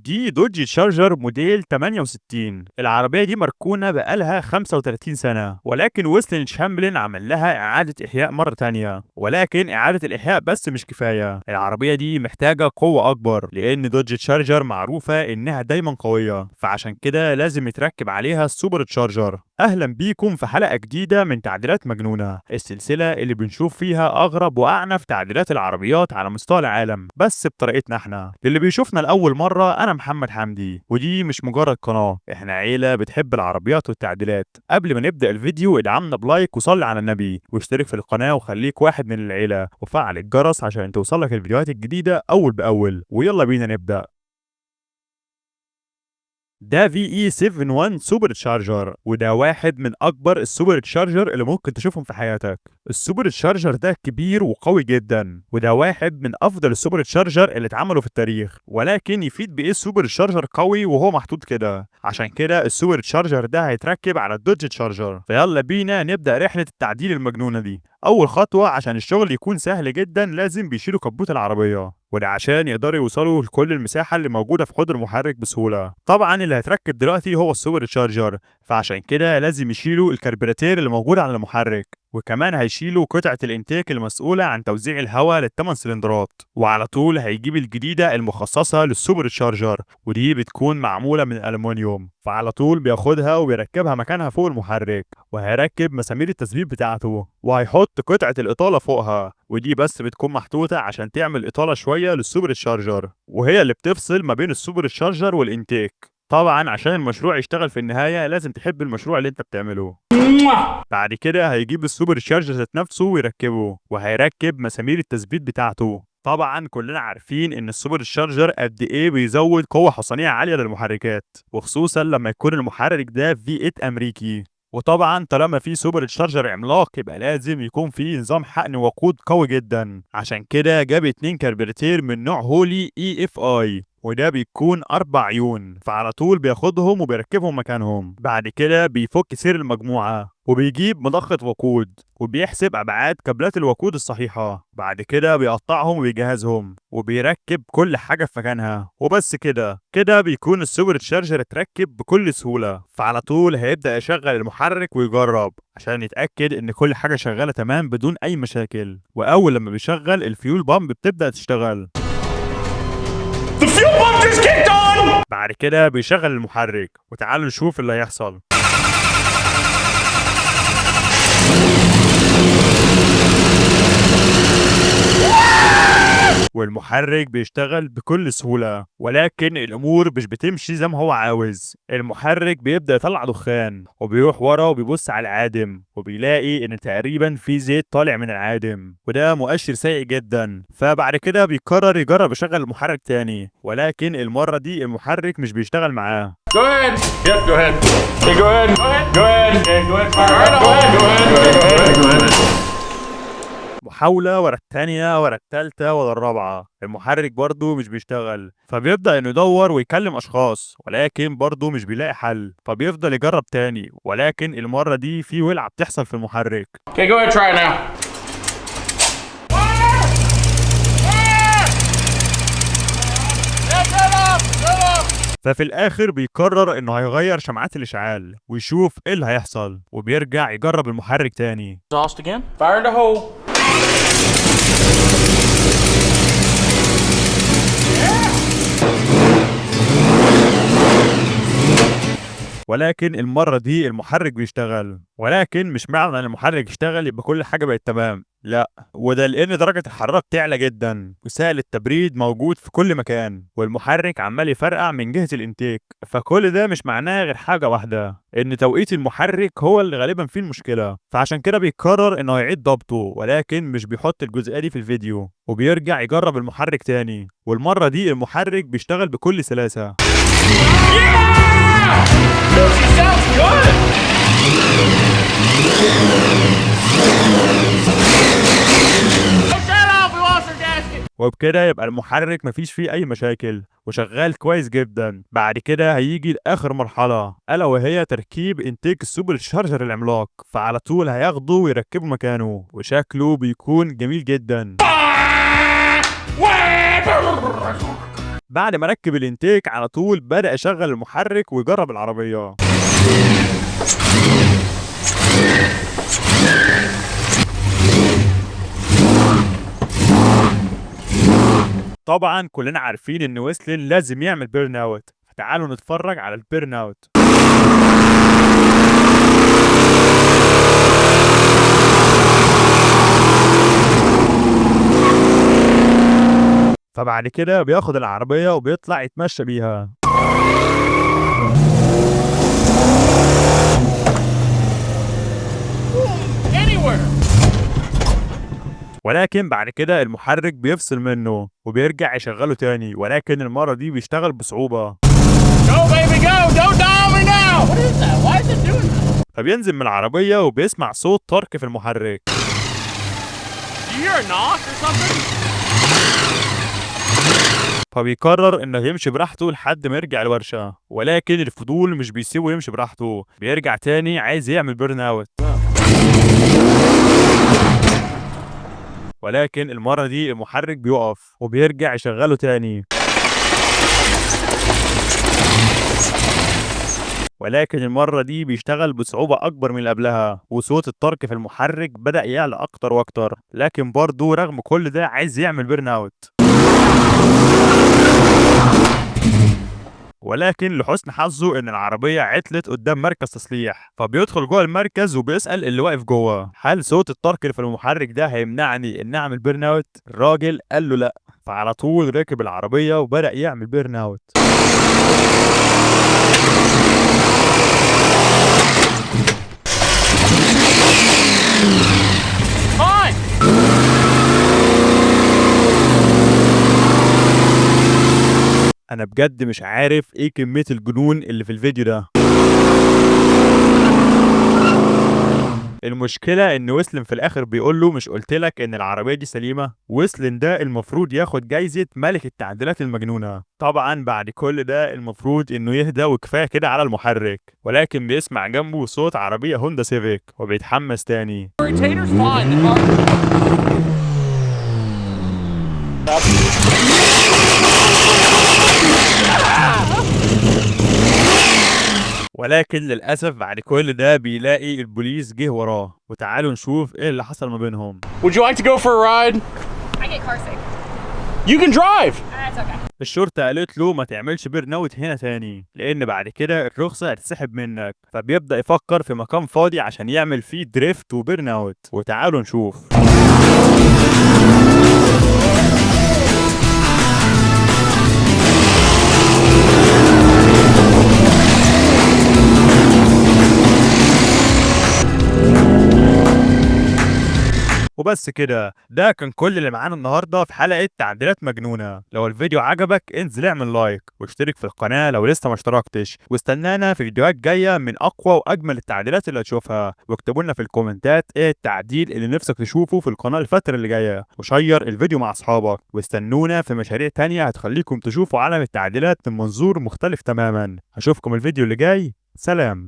دي دوج تشارجر موديل 68. العربية دي مركونة بقالها 35 سنة، ولكن ويسلين تشامبلين عمل لها إعادة إحياء مرة تانية. ولكن إعادة الإحياء بس مش كفاية، العربية دي محتاجة قوة أكبر، لأن دوج تشارجر معروفة إنها دايما قوية، فعشان كده لازم يتركب عليها السوبر تشارجر. أهلا بيكم في حلقة جديدة من تعديلات مجنونة، السلسلة اللي بنشوف فيها أغرب وأعنف تعديلات العربيات على مستوى العالم بس بطريقتنا احنا. للي بيشوفنا لأول مرة، أنا محمد حمدي، ودي مش مجرد قناة، احنا عيلة بتحب العربيات والتعديلات. قبل ما نبدأ الفيديو ادعمنا بلايك وصلي على النبي واشترك في القناة وخليك واحد من العيلة وفعل الجرس عشان توصلك الفيديوهات الجديدة أول بأول. ويلا بينا نبدأ. ده VE71 سوبر تشارجر، وده واحد من اكبر السوبر تشارجر اللي ممكن تشوفهم في حياتك. السوبر تشارجر ده كبير وقوي جدا، وده واحد من افضل السوبر تشارجر اللي اتعملوا في التاريخ. ولكن يفيد بايه السوبر تشارجر قوي وهو محطوط كده؟ عشان كده السوبر تشارجر ده هيتركب على الدوج تشارجر. فيلا بينا نبدا رحله التعديل المجنونه دي. اول خطوه عشان الشغل يكون سهل جدا، لازم بيشيلوا كبوت العربيه، وده عشان يقدروا يوصلوا لكل المساحة اللي موجودة في حوض المحرك بسهولة. طبعا اللي هيتركب دلوقتي هو السوبر تشارجر، فعشان كده لازم يشيلوا الكربيراتير اللي موجود على المحرك، وكمان هيشيلوا قطعة الانتاك المسؤولة عن توزيع الهواء لل8 سلندرات. وعلى طول هيجيب الجديدة المخصصة للسوبر تشارجر، ودي بتكون معمولة من الألمنيوم، فعلى طول بياخدها وبيركبها مكانها فوق المحرك، وهيركب مسامير التثبيت بتاعته، وهيحط قطعة الإطالة فوقها، ودي بس بتكون محطوطة عشان تعمل إطالة شوية للسوبر تشارجر، وهي اللي بتفصل ما بين السوبر تشارجر والإنتيك. طبعا عشان المشروع يشتغل في النهاية لازم تحب المشروع اللي انت بتعمله. بعد كده هيجيب السوبر تشارجر ذات نفسه ويركبه، وهيركب مسامير التثبيت بتاعته. طبعا كلنا عارفين ان السوبر تشارجر قد ايه بيزود قوة حصانية عالية للمحركات، وخصوصا لما يكون المحرك ده V8 امريكي. وطبعا طالما في سوبر تشارجر عملاق، يبقى لازم يكون في نظام حقن وقود قوي جدا. عشان كده جاب 2 كربيراتير من نوع هولي EFI، وده بيكون 4 عيون، فعلى طول بياخدهم وبيركبهم مكانهم. بعد كده بيفك سير المجموعة، وبيجيب مضخة وقود، وبيحسب أبعاد كابلات الوقود الصحيحة. بعد كده بيقطعهم وبيجهزهم، وبيركب كل حاجة في مكانها. وبس كده بيكون السوبر تشارجر اتركب بكل سهولة. فعلى طول هيبدأ يشغل المحرك ويجرب عشان يتأكد إن كل حاجة شغالة تمام بدون أي مشاكل. وأول لما بيشغل الفيول بامب بتبدأ تشتغل. The fuel pump just kicked on! بعد كده بيشغل المحرك، وتعالوا نشوف اللي هيحصل. والمحرك بيشتغل بكل سهولة، ولكن الأمور مش بتمشي زي ما هو عاوز. المحرك بيبدأ يطلع دخان، وبيروح ورا وبيبص على العادم، وبيلاقي إن تقريبا في زيت طالع من العادم، وده مؤشر سيء جدا. فبعد كده بيقرر يجرب يشغل المحرك تاني، ولكن المرة دي المحرك مش بيشتغل معاه. Go ahead. Yep, go ahead. Hey, go ahead. Go ahead. Go ahead. Okay, go ahead. Fire right go ahead. Go ahead. Go ahead. Go ahead. Go ahead. محاولة ورا التانية ورا التالتة ورا الرابعة، المحرك برضه مش بيشتغل. فبيبدأ انه يدور ويكلم اشخاص، ولكن برضه مش بيلاقي حل. فبيفضل يجرب تاني، ولكن المرة دي في ولعة بتحصل في المحرك. Okay, go ahead. Try it now. ففي الاخر بيقرر انه هيغير شمعات الاشعال ويشوف ايه اللي هيحصل، وبيرجع يجرب المحرك تاني. Exhaust again. Fire in the hole. ولكن المرة دي المحرك بيشتغل. ولكن مش معنى ان المحرك يشتغل يبقى كل حاجة بقت تمام، لا، وده لان درجة الحرارة بتعلى جدا، وسائل التبريد موجود في كل مكان، والمحرك عمال يفرقع من جهة الانتيك. فكل ده مش معناه غير حاجة واحدة، ان توقيت المحرك هو اللي غالبا فيه المشكلة. فعشان كده بيقرر انه يعيد ضبطه، ولكن مش بيحط الجزئية دي في الفيديو، وبيرجع يجرب المحرك تاني. والمرة دي المحرك بيشتغل بكل سلاسة. She sounds good. Shut off. We lost our gasket. وبكده يبقى المحرك مفيش فيه اي مشاكل وشغال كويس جدا. بعد كده هيجي لاخر مرحله، الا وهي تركيب انتيك السوبر تشارجر العملاق. فعلى طول هياخده ويركبه مكانه، وشكله بيكون جميل جدا. بعد ما ركب الانتيك على طول بدأ يشغل المحرك ويجرب العربية. طبعا كلنا عارفين ان ويسلين لازم يعمل بيرن اوت، فتعالوا نتفرج على البيرن اوت. فبعد كده بياخد العربية وبيطلع يتمشى بيها. ولكن بعد كده المحرك بيفصل منه وبيرجع يشغله تاني، ولكن المرة دي بيشتغل بصعوبة. Go, baby, go! Don't dial me now! What is that? Why is it doing that? فبينزل من العربية وبيسمع صوت طرق في المحرك. Do you hear a knock or something? فبيقرر انه يمشي براحته لحد ما يرجع الورشة، ولكن الفضول مش بيسيبه يمشي براحته، بيرجع تاني عايز يعمل بيرن اوت. ولكن المرة دي المحرك بيقف وبيرجع يشغله تاني. ولكن المرة دي بيشتغل بصعوبة أكبر من اللي قبلها، وصوت الترك في المحرك بدأ يعلى أكتر وأكتر، لكن برضه رغم كل ده عايز يعمل بيرن اوت. ولكن لحسن حظه ان العربيه عطلت قدام مركز تصليح، فبيدخل جوه المركز وبيسال اللي واقف جوه هل صوت الترك اللي في المحرك ده هيمنعني ان اعمل بيرن اوت؟ الراجل قال له لا، فعلى طول ركب العربيه وبدا يعمل بيرن اوت. انا بجد مش عارف ايه كمية الجنون اللي في الفيديو ده. المشكلة ان ويسلن في الاخر بيقول له مش قلتلك ان العربية دي سليمة؟ ويسلن ده المفروض ياخد جايزة ملك التعديلات المجنونة. طبعا بعد كل ده المفروض انه يهدى وكفاية كده على المحرك، ولكن بيسمع جنبه صوت عربية هوندا سيفيك وبيتحمس تاني. Irritator's fine. The car... ولكن للأسف بعد كل ده بيلاقي البوليس جه وراه، وتعالوا نشوف ايه اللي حصل ما بينهم. Would you like to go for a ride? I get car sick. You can drive! That's okay. الشرطة قالت له ما تعملش بيرن اوت هنا تاني، لأن بعد كده الرخصة هتسحب منك، فبيبدأ يفكر في مكان فاضي عشان يعمل فيه دريفت وبيرن اوت، وتعالوا نشوف. وبس كده، ده كان كل اللي معانا النهارده في حلقة تعديلات مجنونة. لو الفيديو عجبك انزل اعمل لايك واشترك في القناة لو لسه ما اشتركتش، واستنانا في فيديوهات جاية من اقوى واجمل التعديلات اللي هتشوفها، واكتبوا لنا في الكومنتات ايه التعديل اللي نفسك تشوفه في القناة الفترة اللي جاية، وشير الفيديو مع اصحابك، واستنونا في مشاريع تانية هتخليكم تشوفوا عالم التعديلات من منظور مختلف تماما. هشوفكم الفيديو اللي جاي، سلام.